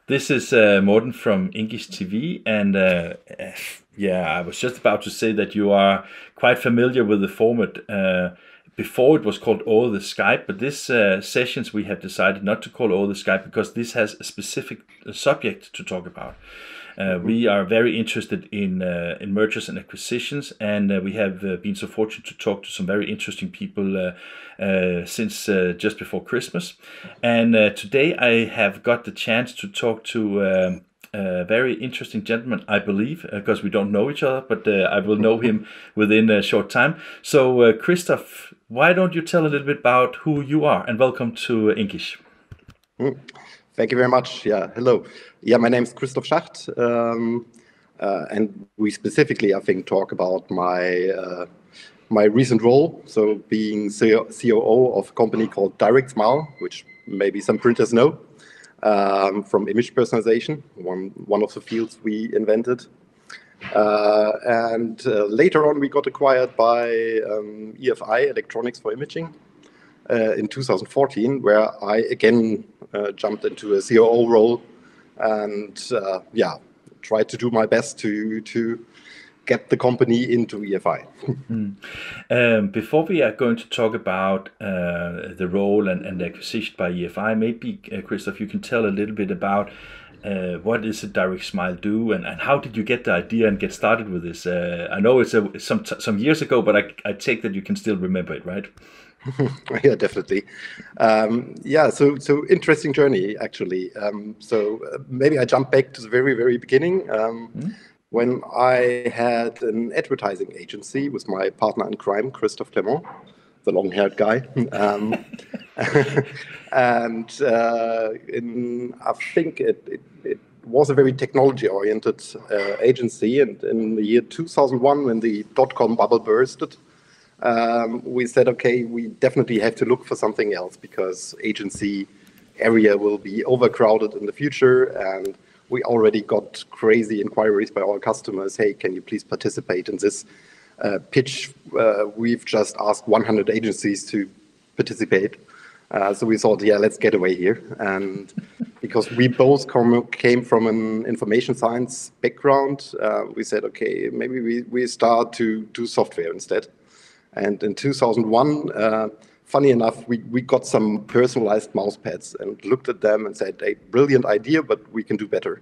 This is Morten from INKISH TV, and yeah, I was just about to say that you are quite familiar with the format. Before it was called Over the Skype, but this sessions we have decided not to call Over the Skype because this has a specific subject to talk about. Mhm. We are very interested in mergers and acquisitions, and we have been so fortunate to talk to some very interesting people since just before Christmas. And today I have got the chance to talk to a very interesting gentleman, I believe, because we don't know each other, but I will know him within a short time. So, Christoph, why don't you tell a little bit about who you are, and welcome to Inkish. Mm. Thank you very much. Yeah, hello. Yeah, my name is Christoph Schacht, and we specifically, I think, talk about my recent role. So, being COO of a company called Direct Smile, which maybe some printers know, from image personalization, one of the fields we invented. And later on, we got acquired by EFI, Electronics for Imaging, in 2014, where I again jumped into a COO role and yeah, tried to do my best to get the company into EFI. Before we are going to talk about the role and the acquisition by EFI, maybe, Christoph, you can tell a little bit about what is a Direct Smile do, and how did you get the idea and get started with this? I know it's some years ago, but I take that you can still remember it, right? Yeah, definitely. Yeah, so interesting journey actually. Maybe I jump back to the very beginning. When I had an advertising agency with my partner in crime, Christophe Clement, the long-haired guy. And I think it was a very technology-oriented agency. And in the year 2001, when the dot-com bubble bursted, we said, okay, we definitely have to look for something else because agency area will be overcrowded in the future. And we already got crazy inquiries by our customers. Hey, can you please participate in this pitch? We've just asked 100 agencies to participate. So we thought, yeah, let's get away here. And because we both came from an information science background, we said, okay, maybe we start to do software instead. And in 2001, funny enough, we got some personalized mouse pads and looked at them and said, "A brilliant idea, but we can do better."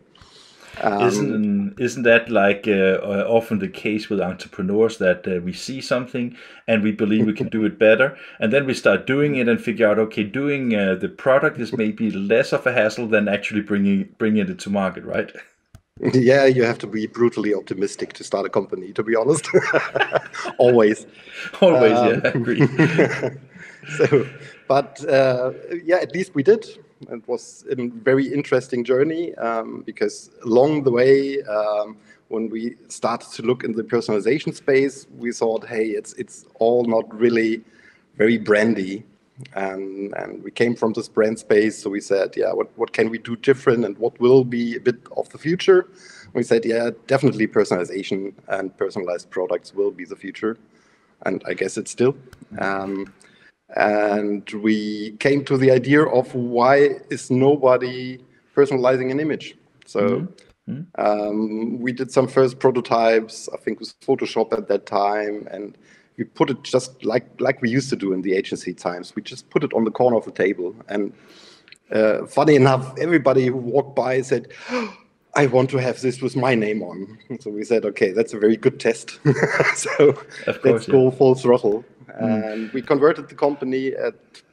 Isn't that like often the case with entrepreneurs that we see something and we believe we can do it better, and then we start doing it and figure out, okay, doing the product is maybe less of a hassle than actually bringing it to market, right? Yeah, you have to be brutally optimistic to start a company, to be honest. Always. Always, yeah, Um, I agree. so, but yeah, at least we did. It was a very interesting journey because along the way, when we started to look in the personalization space, we thought, hey, it's all not really very brandy. And we came from this brand space, so we said, yeah, what can we do different and what will be a bit of the future? We said, yeah, definitely personalization and personalized products will be the future. And I guess it's still. Um, and we came to the idea of why is nobody personalizing an image? So we did some first prototypes, I think with Photoshop at that time, and we put it just like we used to do in the agency times. We just put it on the corner of the table. And funny enough, everybody who walked by said, I want to have this with my name on. So we said, okay, that's a very good test. So Of let's course, yeah. go full throttle. And we converted the company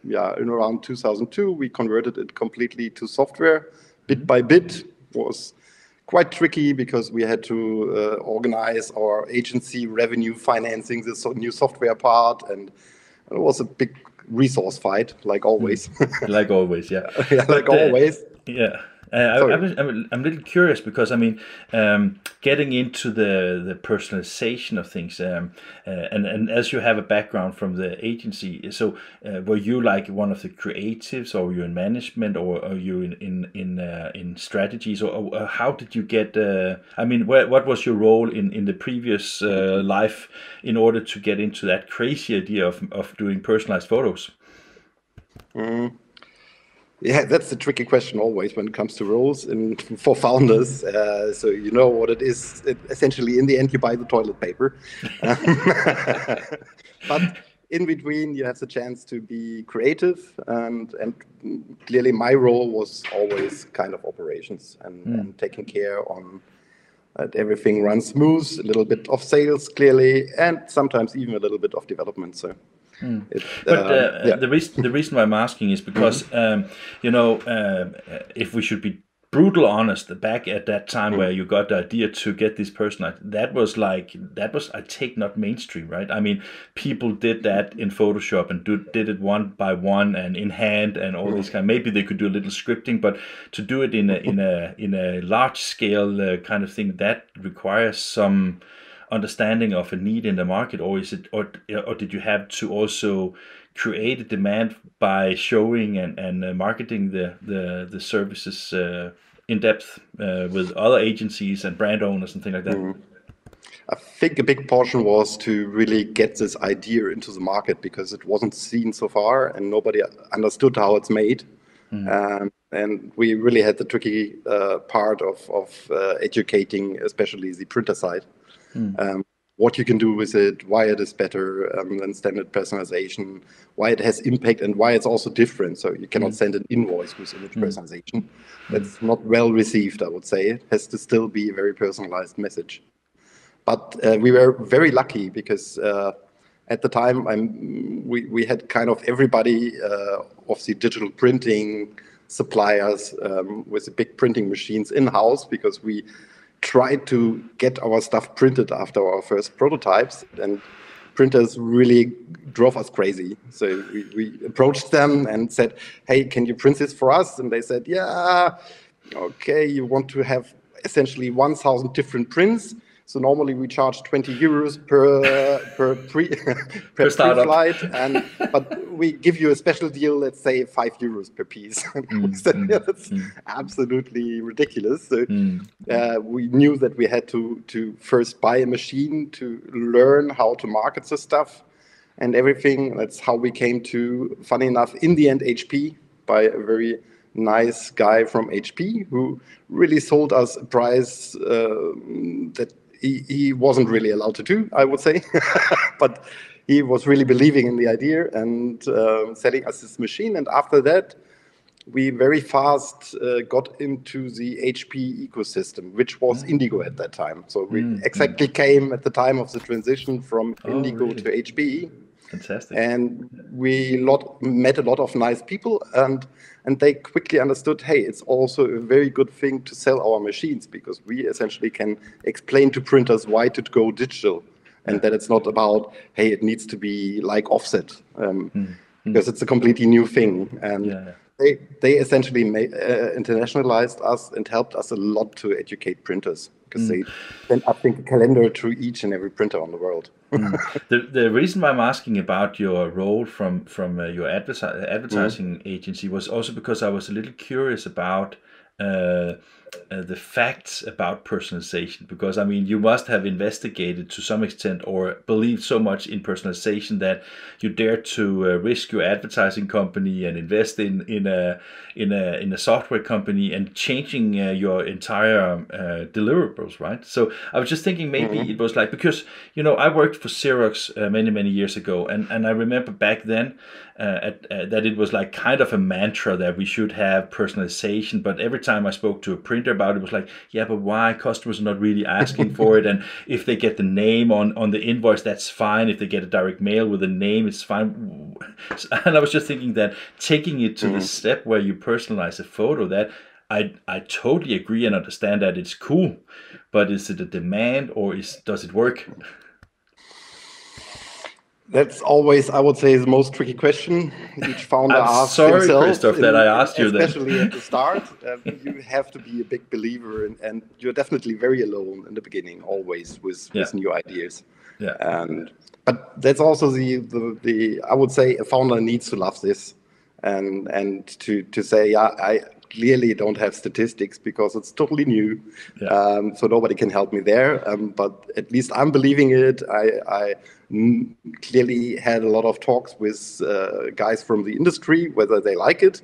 in around 2002. We converted it completely to software, bit by bit. Was quite tricky because we had to organize our agency revenue financing this new software part, and it was a big resource fight, like always. Like always, yeah. Yeah, like But always. yeah, Sorry. I'm a little curious because I mean, getting into the personalization of things, and as you have a background from the agency, so were you like one of the creatives, or were you in management, or are you in strategies, or how did you get? I mean, what was your role in the previous life in order to get into that crazy idea of doing personalized photos? Mm. Yeah, that's the tricky question always when it comes to roles and for founders. So you know what it is. Essentially, in the end, you buy the toilet paper. Um, but in between, you have the chance to be creative. And clearly, my role was always kind of operations and taking care on that everything runs smooth, a little bit of sales, clearly, and sometimes even a little bit of development. So it, But yeah. the reason why I'm asking is because you know, if we should be brutal honest, back at that time where you got the idea to get this person, that was I take not mainstream, right? I mean, people did that in Photoshop and did it one by one and in hand and all these kind. Maybe they could do a little scripting, but to do it in a large scale kind of thing, that requires some understanding of a need in the market, or is it, or did you have to also create a demand by showing and marketing the services in depth with other agencies and brand owners and things like that? I think a big portion was to really get this idea into the market because it wasn't seen so far and nobody understood how it's made. And we really had the tricky part of educating, especially the printer side, what you can do with it, why it is better than standard personalization, why it has impact, and why it's also different. So you cannot send an invoice with image personalization. That's not well received, I would say. It has to still be a very personalized message. But we were very lucky because at the time we had kind of everybody of the digital printing suppliers with the big printing machines in-house, because we tried to get our stuff printed after our first prototypes, and printers really drove us crazy. So we approached them and said, hey, can you print this for us? And they said, yeah, okay, you want to have essentially 1,000 different prints. So normally we charge 20 euros per pre-flight, but we give you a special deal, let's say 5 euros per piece. We said, yeah, that's absolutely ridiculous. So we knew that we had to first buy a machine to learn how to market the stuff and everything. That's how we came to, funny enough, in the end, HP, by a very nice guy from HP who really sold us a price that he wasn't really allowed to do, I would say. But he was really believing in the idea and selling us this machine. And after that, we very fast got into the HP ecosystem, which was Indigo at that time. So we exactly came at the time of the transition from Indigo to HP. Fantastic. And we met a lot of nice people, and they quickly understood, hey, it's also a very good thing to sell our machines, because we essentially can explain to printers why to go digital, and that it's not about, hey, it needs to be like offset, because it's a completely new thing. And they essentially internationalized us and helped us a lot to educate printers, because they sent, I think, a calendar to each and every printer on the world. The reason why I'm asking about your role from your advertising agency was also because I was a little curious about the facts about personalization, because I mean, you must have investigated to some extent or believed so much in personalization that you dared to risk your advertising company and invest in a software company and changing your entire deliverables, right? So I was just thinking maybe it was like, because you know, I worked for Xerox many years ago, and I remember back then that it was like kind of a mantra that we should have personalization, but every time I spoke to a printer about it, was like, yeah, but why? Customers are not really asking for it, and if they get the name on the invoice, that's fine. If they get a direct mail with a name, it's fine. And I was just thinking that taking it to the step where you personalize a photo, that I totally agree and understand that it's cool, but is it a demand, or does it work? That's always, I would say, the most tricky question each founder asks sorry, himself. Christoph, that I asked you that. Especially at the start. You have to be a big believer, and you're definitely very alone in the beginning, always with new ideas. But that's also the I would say a founder needs to love this, and to say, yeah, I clearly don't have statistics because it's totally new, so nobody can help me there. But at least I'm believing it. I clearly had a lot of talks with guys from the industry, whether they like it.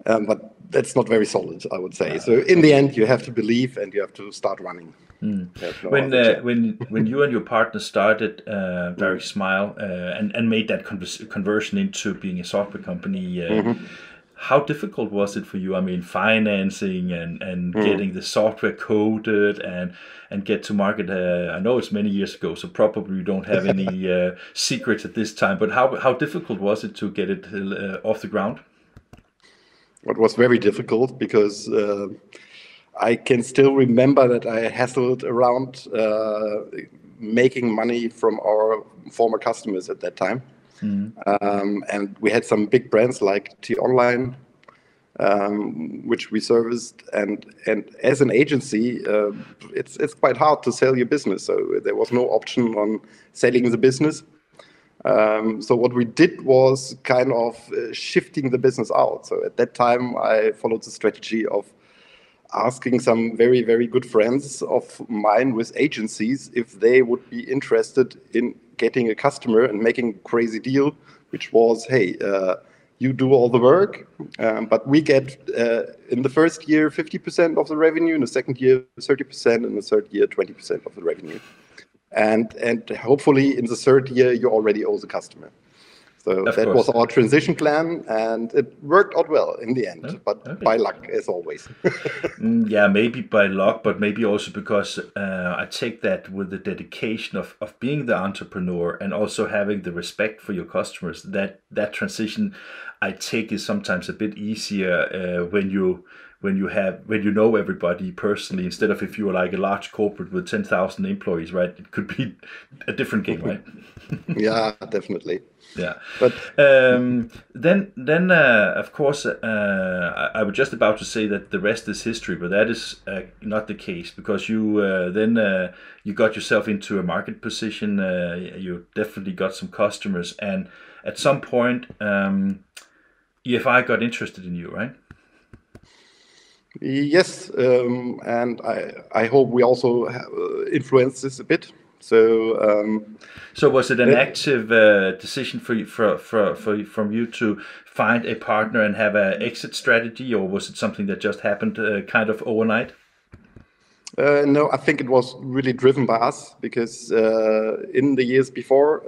but that's not very solid, I would say. So in the end, you have to believe and you have to start running. No when you and your partner started Direct Smile and made that conversion into being a software company, how difficult was it for you? I mean, financing and getting the software coded and get to market. I know it's many years ago, so probably you don't have any secrets at this time. But how difficult was it to get it off the ground? It was very difficult because I can still remember that I hassled around making money from our former customers at that time. And we had some big brands like T-Online, which we serviced. And as an agency, it's quite hard to sell your business. So there was no option on selling the business. So what we did was kind of shifting the business out. So at that time, I followed the strategy of asking some very, very good friends of mine with agencies if they would be interested in getting a customer and making a crazy deal, which was, hey, you do all the work, but we get in the first year 50% of the revenue, in the second year 30%, in the third year 20% of the revenue. And hopefully in the third year, you already owe the customer. So that was our transition plan, and it worked out well in the end, but by luck, as always. Yeah, maybe by luck, but maybe also because I take that with the dedication of being the entrepreneur and also having the respect for your customers, that transition I take is sometimes a bit easier when you know everybody personally, instead of if you were like a large corporate with 10,000 employees, right? It could be a different game, right? Yeah, definitely. Yeah, but then of course I was just about to say that the rest is history, but that is not the case, because you then you got yourself into a market position. You definitely got some customers, and at some point, EFI got interested in you, right? Yes, and I hope we also influenced this a bit. So was it an active decision from you to find a partner and have an exit strategy, or was it something that just happened kind of overnight? No, I think it was really driven by us, because in the years before,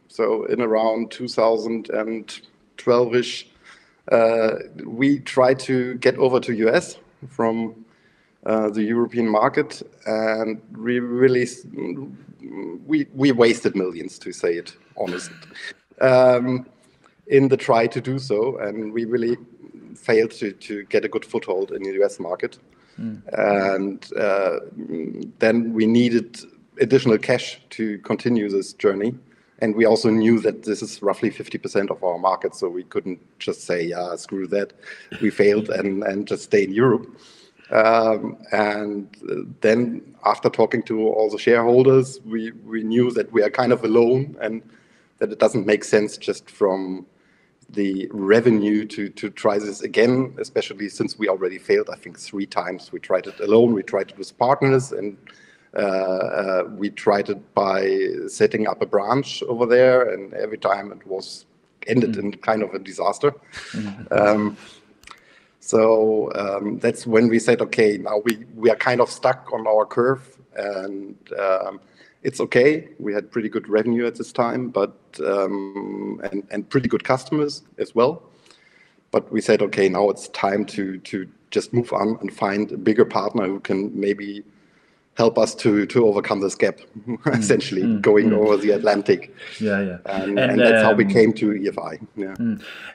so in around 2012-ish, we tried to get over to US from the European market, and we wasted millions, to say it honestly, in the try to do so, and we really failed to get a good foothold in the US market. And then we needed additional cash to continue this journey. And we also knew that this is roughly 50% of our market, so we couldn't just say, yeah, screw that, we failed, and just stay in Europe. And then after talking to all the shareholders, we knew that we are kind of alone, and that it doesn't make sense just from the revenue to try this again, especially since we already failed, I think, 3 times. We tried it alone, we tried it with partners, and we tried it by setting up a branch over there, and every time it was ended in kind of a disaster. So that's when we said, okay, now we are kind of stuck on our curve, and it's okay. We had pretty good revenue at this time, but and pretty good customers as well. But we said, okay, now it's time to just move on and find a bigger partner who can maybe help us to overcome this gap, essentially going over the Atlantic. Yeah. And that's how we came to EFI. Yeah.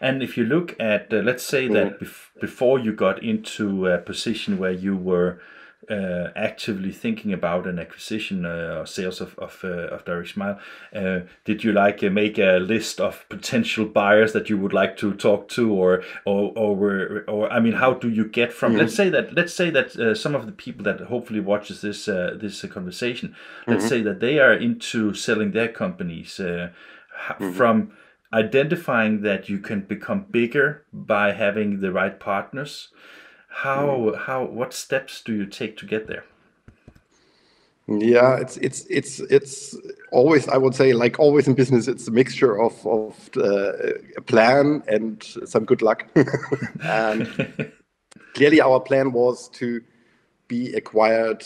And if you look at, let's say that before you got into a position where you were actively thinking about an acquisition or sales of Direct Smile, did you make a list of potential buyers that you would like to talk to, or I mean, how do you get from let's say that some of the people that hopefully watches this conversation, let's say that they are into selling their companies, from identifying that you can become bigger by having the right partners, what steps do you take to get there? Yeah, it's always, I would say, like always in business, it's a mixture of a plan and some good luck. And clearly, our plan was to be acquired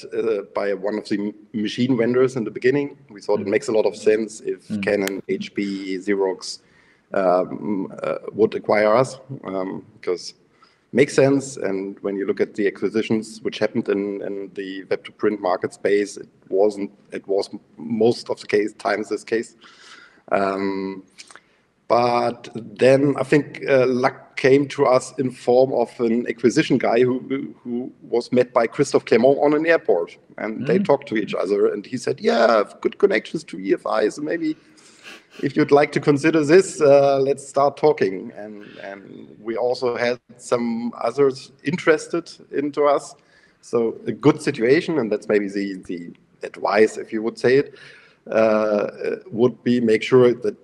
by one of the machine vendors in the beginning. We thought it makes a lot of sense if Canon, HP, Xerox would acquire us, because makes sense. And when you look at the acquisitions which happened in the web to print market space, it was most of the times this case. But then I think luck came to us in form of an acquisition guy who was met by Christoph Clement on an airport, and they talked to each other. And he said, "Yeah, I have good connections to EFI, so maybe if you'd like to consider this, let's start talking." And we also had some others interested into us. So a good situation, and that's maybe the advice, if you would say it, would be make sure that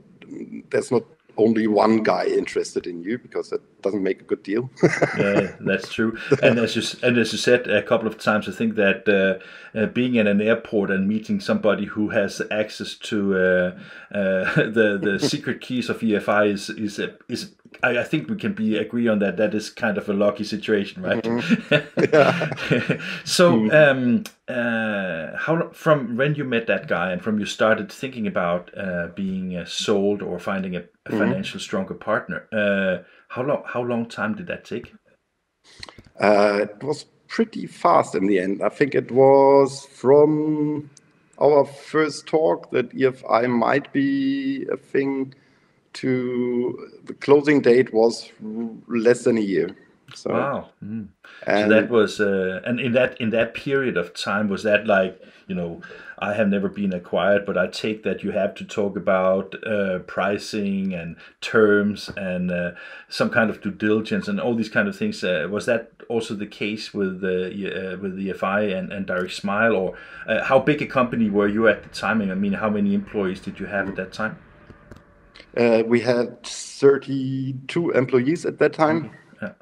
there's not only one guy interested in you, because that doesn't make a good deal. Yeah, that's true. And as you said a couple of times, I think that being in an airport and meeting somebody who has access to the secret keys of EFI is I think we can agree on that. That is kind of a lucky situation, right? So, how from when you met that guy and from you started thinking about being sold or finding a financial stronger partner, how long time did that take? It was pretty fast in the end. I think it was from our first talk that EFI might be a thing to the closing date was less than a year. So, wow. So that was, and in that period of time, was that like, I have never been acquired, but I take that you have to talk about pricing and terms and some kind of due diligence and all these kind of things. Was that also the case with the EFI and Direct Smile, or how big a company were you at the time? I mean, how many employees did you have at that time? We had 32 employees at that time. Yeah.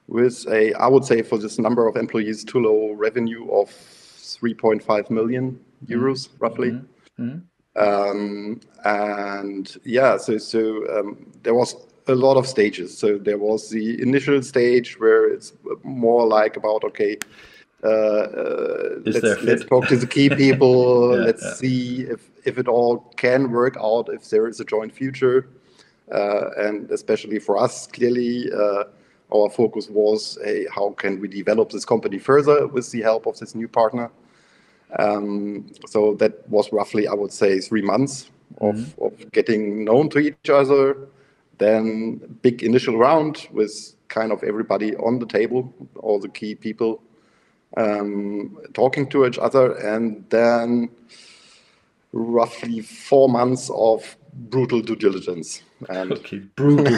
With I would say for this number of employees, too low revenue of 3.5 million euros, roughly. And yeah, so there was a lot of stages. So there was the initial stage where it's more like about, okay, let's talk to the key people. Let's see if it all can work out, if there is a joint future. And especially for us, clearly, our focus was, hey, how can we develop this company further with the help of this new partner? So that was roughly, I would say, 3 months of getting known to each other. Then big initial round with kind of everybody on the table, all the key people talking to each other, and then roughly 4 months of brutal due diligence. And okay, brutal.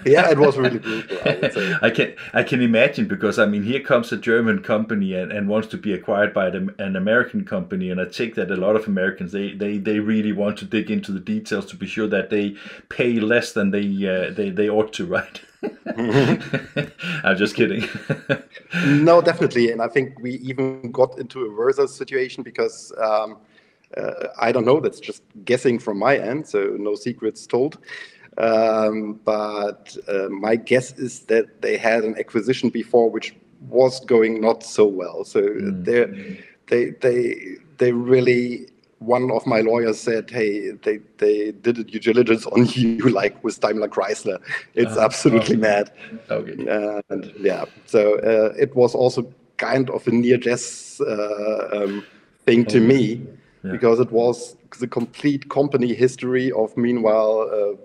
Yeah, it was really brutal, I would say. I can imagine, because I mean, here comes a German company and wants to be acquired by an American company, and I take that a lot of Americans they really want to dig into the details to be sure that they pay less than they ought to, right? I'm just kidding. No, definitely, and I think we even got into a worse situation because I don't know, that's just guessing from my end, so no secrets told. But my guess is that they had an acquisition before which was going not so well. So they really, one of my lawyers said, hey, they did a due diligence on you, like with Daimler Chrysler. It's absolutely mad. Okay. And yeah, so it was also kind of a near-death thing to me. Yeah. Because it was the complete company history of, meanwhile,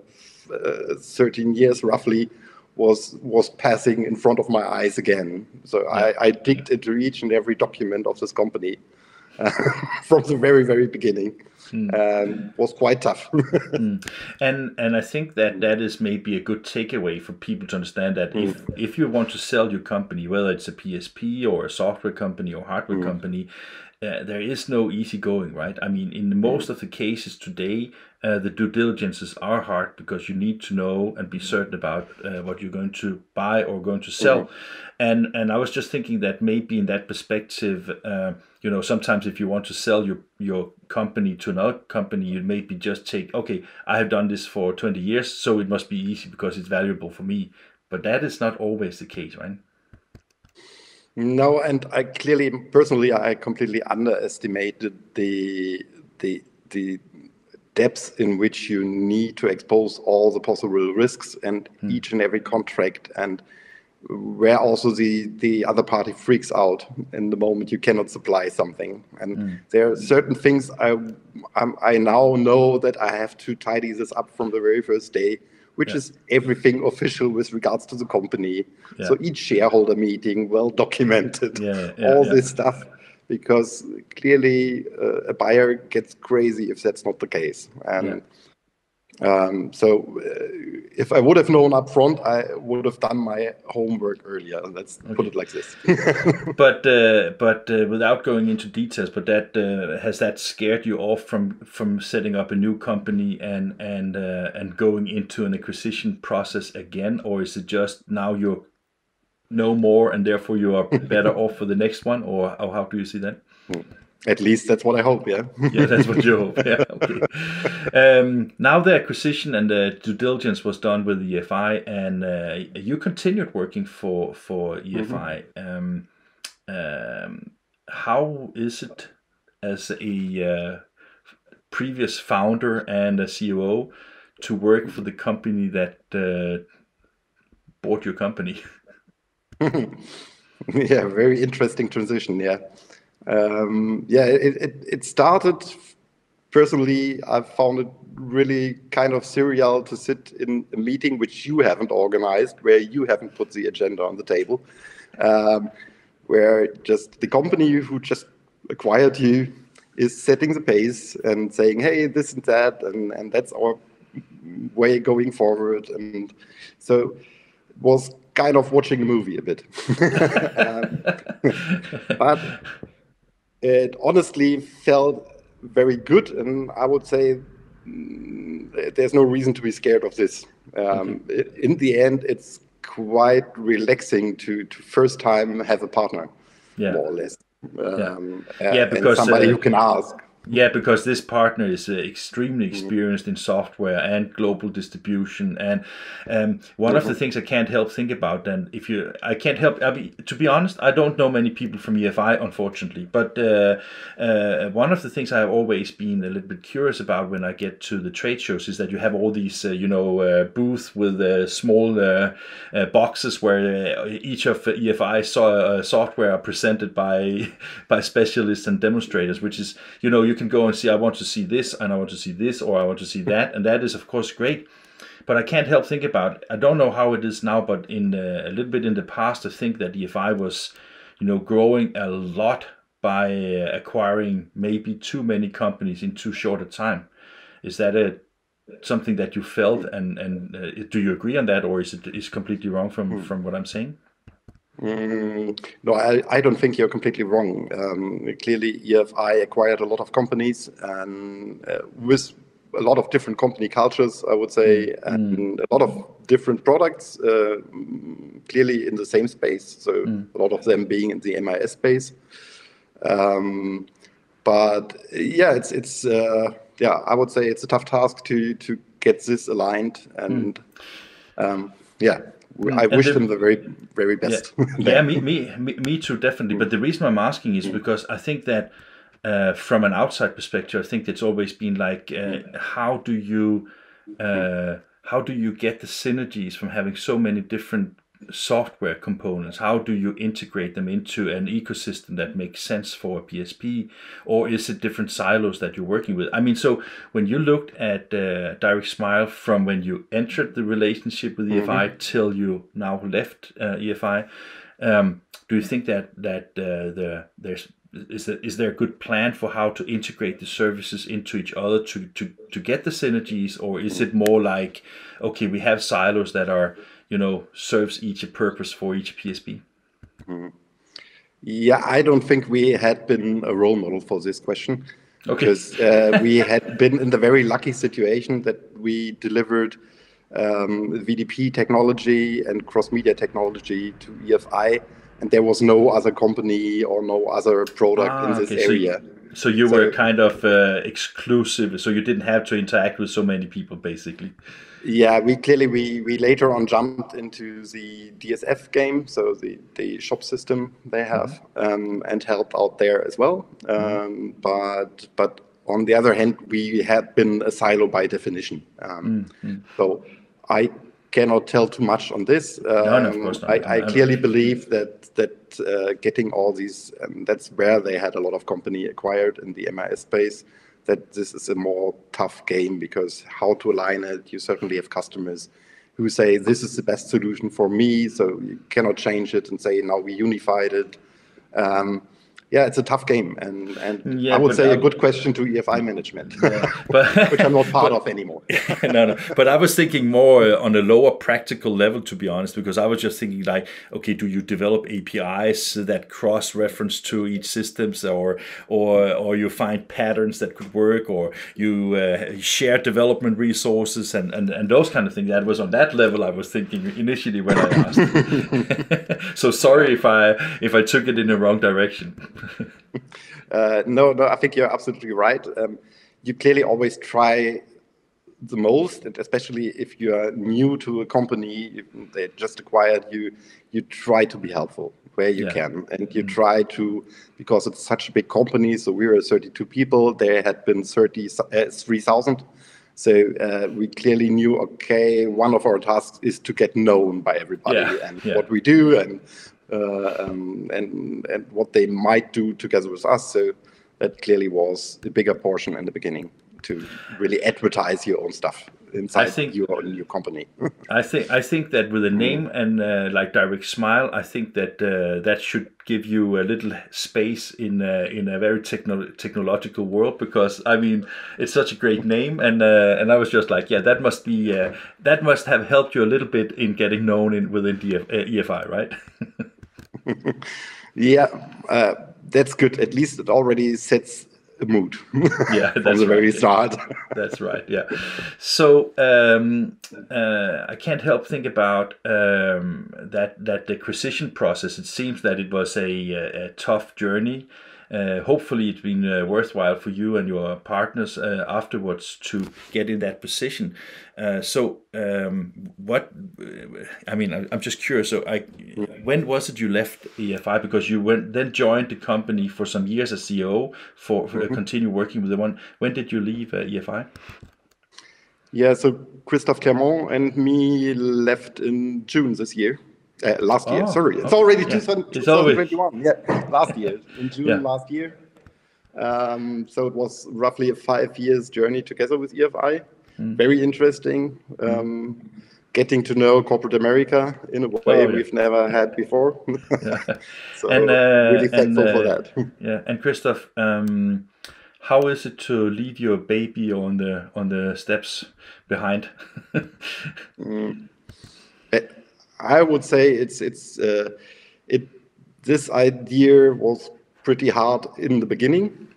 13 years roughly was passing in front of my eyes again. So I digged into each and every document of this company from the very, very beginning. And was quite tough. And I think that is maybe a good takeaway for people to understand that if you want to sell your company, whether it's a PSP or a software company or hardware company, there is no easy going, right? I mean, in most of the cases today, the due diligences are hard because you need to know and be certain about what you're going to buy or going to sell. And I was just thinking that maybe in that perspective, sometimes if you want to sell your company to another company, you maybe just take, okay, I have done this for 20 years, so it must be easy because it's valuable for me. But that is not always the case, right? No, and personally, I completely underestimated the depth in which you need to expose all the possible risks and each and every contract, and where also the other party freaks out in the moment you cannot supply something. And there are certain things I now know that I have to tidy this up from the very first day, which is everything official with regards to the company. Yeah. So each shareholder meeting, well documented, this stuff, because clearly a buyer gets crazy if that's not the case. And if I would have known up front, I would have done my homework earlier. Let's put it like this. But without going into details, but that has that scared you off from setting up a new company and going into an acquisition process again, or is it just now you know more and therefore you are better off for the next one, or how do you see that? At least that's what I hope, yeah. Yeah, that's what you hope, yeah, okay. Now the acquisition and the due diligence was done with EFI, and you continued working for EFI. How is it as a previous founder and a COO to work for the company that bought your company? Yeah, very interesting transition, yeah. It started, personally, I found it really kind of surreal to sit in a meeting which you haven't organized, where you haven't put the agenda on the table, where just the company who just acquired you is setting the pace and saying, hey, this and that, and that's our way going forward. And so it was kind of watching a movie a bit. But it honestly felt very good, and I would say there's no reason to be scared of this. In the end, it's quite relaxing to first time have a partner, more or less. Because and somebody you can ask. Yeah, because this partner is extremely experienced in software and global distribution, and one of the things I can't help think about. And I can't help. To be honest, I don't know many people from EFI, unfortunately. But one of the things I have always been a little bit curious about when I get to the trade shows is that you have all these, booths with small boxes where each of EFI software are presented by specialists and demonstrators, which is, you can go and see, I want to see this, and I want to see this, or I want to see that, and that is of course great. But I can't help think about, I don't know how it is now, but in a little bit in the past, I think that EFI was, growing a lot by acquiring maybe too many companies in too short a time. Is that something that you felt, and do you agree on that, or is it completely wrong from what I'm saying? No, I don't think you're completely wrong. Clearly, EFI acquired a lot of companies, and with a lot of different company cultures, I would say, and a lot of different products, clearly in the same space. So a lot of them being in the MIS space. But yeah, it's I would say it's a tough task to get this aligned, and I wish them the very, very best. Yeah, me too, definitely. But the reason I'm asking is because I think that from an outside perspective, I think it's always been like, how do you get the synergies from having so many different software components? How do you integrate them into an ecosystem that makes sense for a PSP, or is it different silos that you're working with? I mean, so when you looked at Direct Smile from when you entered the relationship with EFI till you now left EFI, do you think that is there a good plan for how to integrate the services into each other to get the synergies, or is it more like, okay, we have silos that are, serves each a purpose for each PSP? Yeah, I don't think we had been a role model for this question Okay. because we had been in the very lucky situation that we delivered VDP technology and cross-media technology to EFI, and there was no other company or no other product in Ah, this okay. area. So you were So kind of exclusive, so you didn't have to interact with so many people, basically. yeah, we later on jumped into the DSF game, so the shop system they have, and helped out there as well. But on the other hand, we had been a silo by definition. So I cannot tell too much on this. No, no, of course not. I clearly believe that getting all these, that's where they had a lot of company acquired in the MIS space, that this is a more tough game because how to align it, you certainly have customers who say this is the best solution for me, so you cannot change it and say now we unified it. Yeah, it's a tough game, and I Yeah, would but say a good question to EFI management, yeah, but which I'm not part but of anymore. no, no. But I was thinking more on a lower practical level, to be honest, because I was just thinking like, okay, do you develop APIs that cross-reference to each systems, or you find patterns that could work, or you share development resources and those kind of things. That was on that level I was thinking initially when I asked. So sorry if I took it in the wrong direction. No, I think you're absolutely right. You clearly always try the most, and especially if you are new to a company, if they just acquired you, you try to be helpful where you Yeah. can, and you try to, because it's such a big company. So we were 32 people. There had been 3,000. So we clearly knew, okay, one of our tasks is to get known by Yeah. everybody and Yeah. what we do and what they might do together with us. So that clearly was the bigger portion in the beginning to really advertise your own stuff I inside think your new company. I think that with a name and like Direct Smile, I think that that should give you a little space in a very technological world, because I mean it's such a great name, and I was just like, yeah, that must have helped you a little bit in getting known within EFI, right? Yeah, that's good. At least it already sets a mood Yeah, from that's the right. very Yeah. start. That's right. Yeah. So I can't help think about that the acquisition process. It seems that it was a tough journey. Hopefully, it's been worthwhile for you and your partners afterwards to get in that position. What? I mean, I'm just curious. When was it you left EFI? Because you went then joined the company for some years as CEO for continue working with the one. When did you leave EFI? Yeah, so Christoph Clermont and me left in June this year. Last year, Oh, sorry. It's okay. already Yeah. It's always 2021. Yeah, last year, in June yeah. last year. So it was roughly a 5 years journey together with EFI. Very interesting. Getting to know corporate America in a way Oh yeah. we've never had before. Yeah. And So really thankful for that. yeah. And Christoph, how is it to leave your baby on the steps behind? I would say it this idea was pretty hard in the beginning,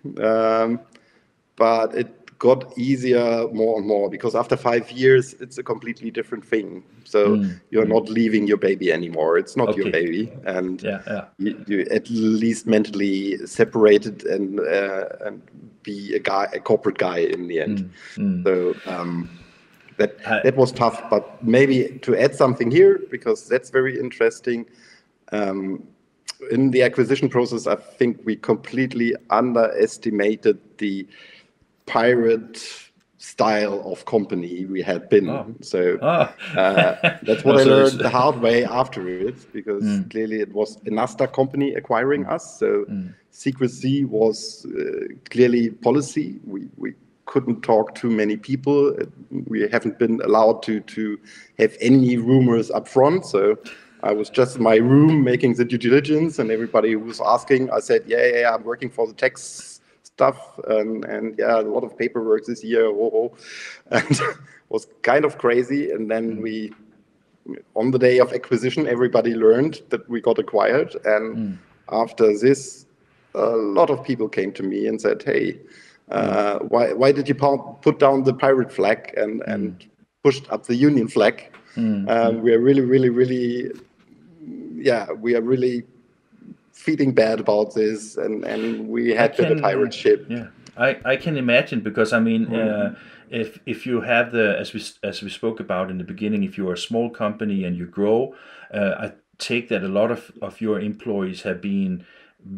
but it got easier more and more because after 5 years it's a completely different thing. So you're not leaving your baby anymore. It's not your Okay. baby, and Yeah. Yeah. you at least mentally separated and be a corporate guy in the end. So. I, That was tough, but maybe to add something here, because that's very interesting. In the acquisition process, I think we completely underestimated the pirate style of company we had oh. been. So Oh. that's what Oh, I so it's learned the hard way afterwards, because clearly it was a Nasdaq company acquiring us. So secrecy was clearly policy. We couldn't talk to many people. We haven't been allowed to have any rumors up front. So I was just in my room making the due diligence, and everybody who was asking, I said, yeah, I'm working for the tax stuff, and yeah, a lot of paperwork this year, and was kind of crazy. And then on the day of acquisition, everybody learned that we got acquired, and after this, a lot of people came to me and said, "Hey, why did you put down the pirate flag and pushed up the Union flag? We are really, yeah, we are really feeling bad about this, and we had been a pirate ship." Yeah, I can imagine, because I mean, if you have the, as we spoke about in the beginning, if you're a small company and you grow, I take that a lot of your employees have been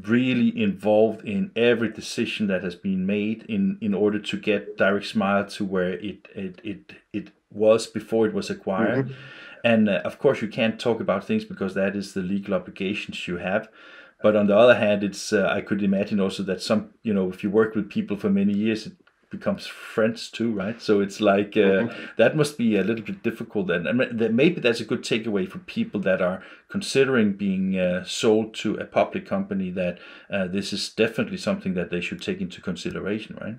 really involved in every decision that has been made in order to get Direct Smile to where it was before it was acquired. And of course, you can't talk about things because that is the legal obligations you have. But on the other hand, it's I could imagine also that some, if you work with people for many years, it becomes friends too, right? So it's like that must be a little bit difficult, and maybe that's a good takeaway for people that are considering being sold to a public company. That this is definitely something that they should take into consideration, right?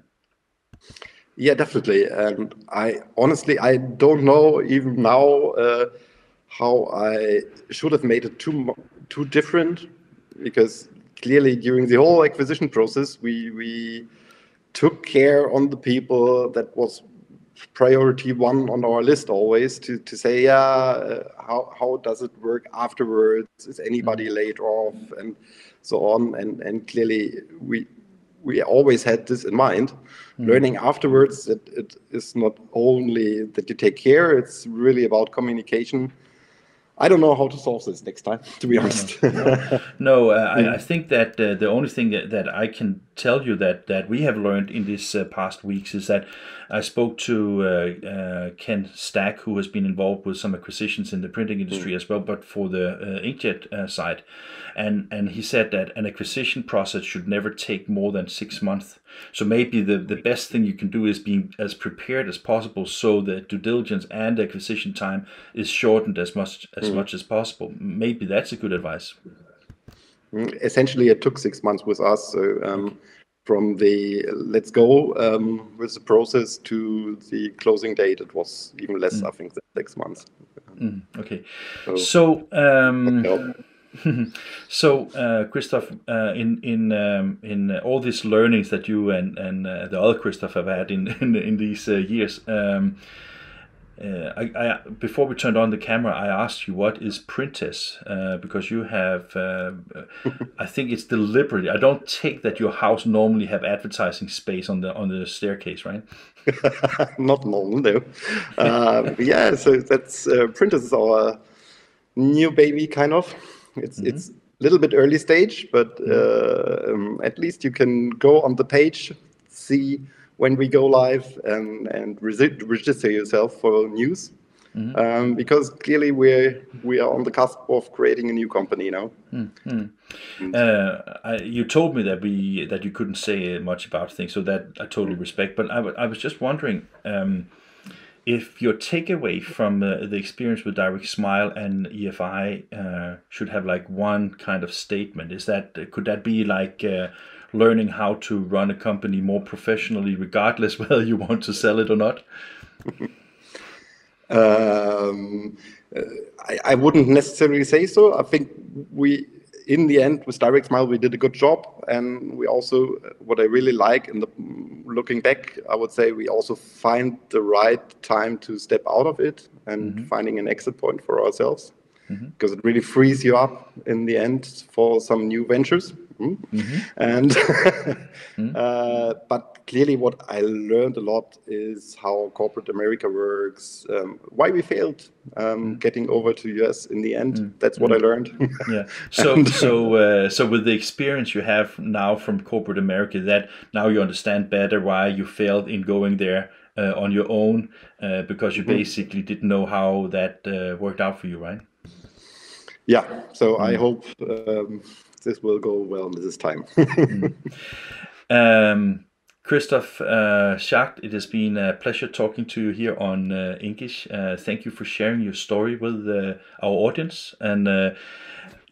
Yeah, definitely. And I honestly, I don't know even now how I should have made it too different, because clearly during the whole acquisition process, we took care on the people. That was priority one on our list always, to say, yeah, how does it work afterwards? Is anybody laid off, and so on? And clearly we always had this in mind. Learning afterwards that it is not only that you take care, it's really about communication. I don't know how to solve this next time, to be honest. No, I think that the only thing that I can tell you that we have learned in these past weeks is that I spoke to Ken Stack, who has been involved with some acquisitions in the printing industry as well, but for the inkjet side. And he said that an acquisition process should never take more than 6 months. So maybe the best thing you can do is being as prepared as possible, so that due diligence and acquisition time is shortened as much as possible. Maybe that's a good advice. Essentially, it took 6 months with us. So from the let's go with the process to the closing date, it was even less, I think, than 6 months. Okay. So, So, Christoph, in all these learnings that you and the other Christoph have had in these years, I before we turned on the camera, I asked you what is Printess, because you have, I think it's deliberately. I don't take that your house normally have advertising space on the staircase, right? not normal, no. Yeah, so that's Printess is our new baby, kind of. It's a little bit early stage, but at least you can go on the page, see when we go live, and register yourself for news. Because clearly we are on the cusp of creating a new company now. You told me that you couldn't say much about things, so that I totally respect. But I was just wondering. If your takeaway from the experience with Direct Smile and EFI should have like one kind of statement, could that be like learning how to run a company more professionally, regardless whether you want to sell it or not? I wouldn't necessarily say so. I think in the end, with Direct Smile, we did a good job, and we also, what I really like, looking back, I would say we also find the right time to step out of it and finding an exit point for ourselves, because it really frees you up in the end for some new ventures. And but clearly, what I learned a lot is how corporate America works, why we failed getting over to US in the end. That's what I learned. Yeah. So with the experience you have now from corporate America, that now you understand better why you failed in going there on your own, because you basically didn't know how that worked out for you, right? Yeah. So I hope this will go well this time. Christoph Schacht, it has been a pleasure talking to you here on INKISH. Thank you for sharing your story with our audience. And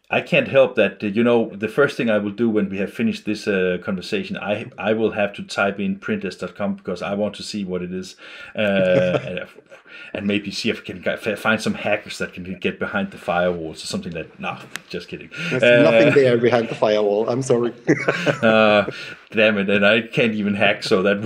I can't help that. The first thing I will do when we have finished this conversation, I will have to type in printers.com because I want to see what it is, and maybe see if I can find some hackers that can get behind the firewalls or something. No, just kidding. There's nothing there behind the firewall. I'm sorry. Damn it, and I can't even hack, so that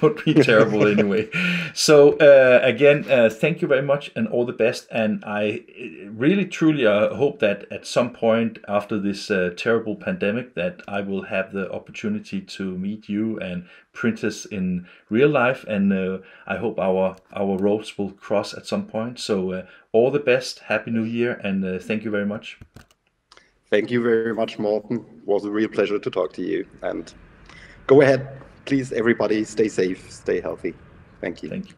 would be terrible anyway. So again, thank you very much and all the best. And I really, truly hope that at some point after this terrible pandemic that I will have the opportunity to meet you and Printers in real life. And I hope our roads will cross at some point. So all the best, Happy New Year, and thank you very much. Thank you very much, Morten. It was a real pleasure to talk to you. And go ahead, please, everybody, stay safe, stay healthy. Thank you. Thank you.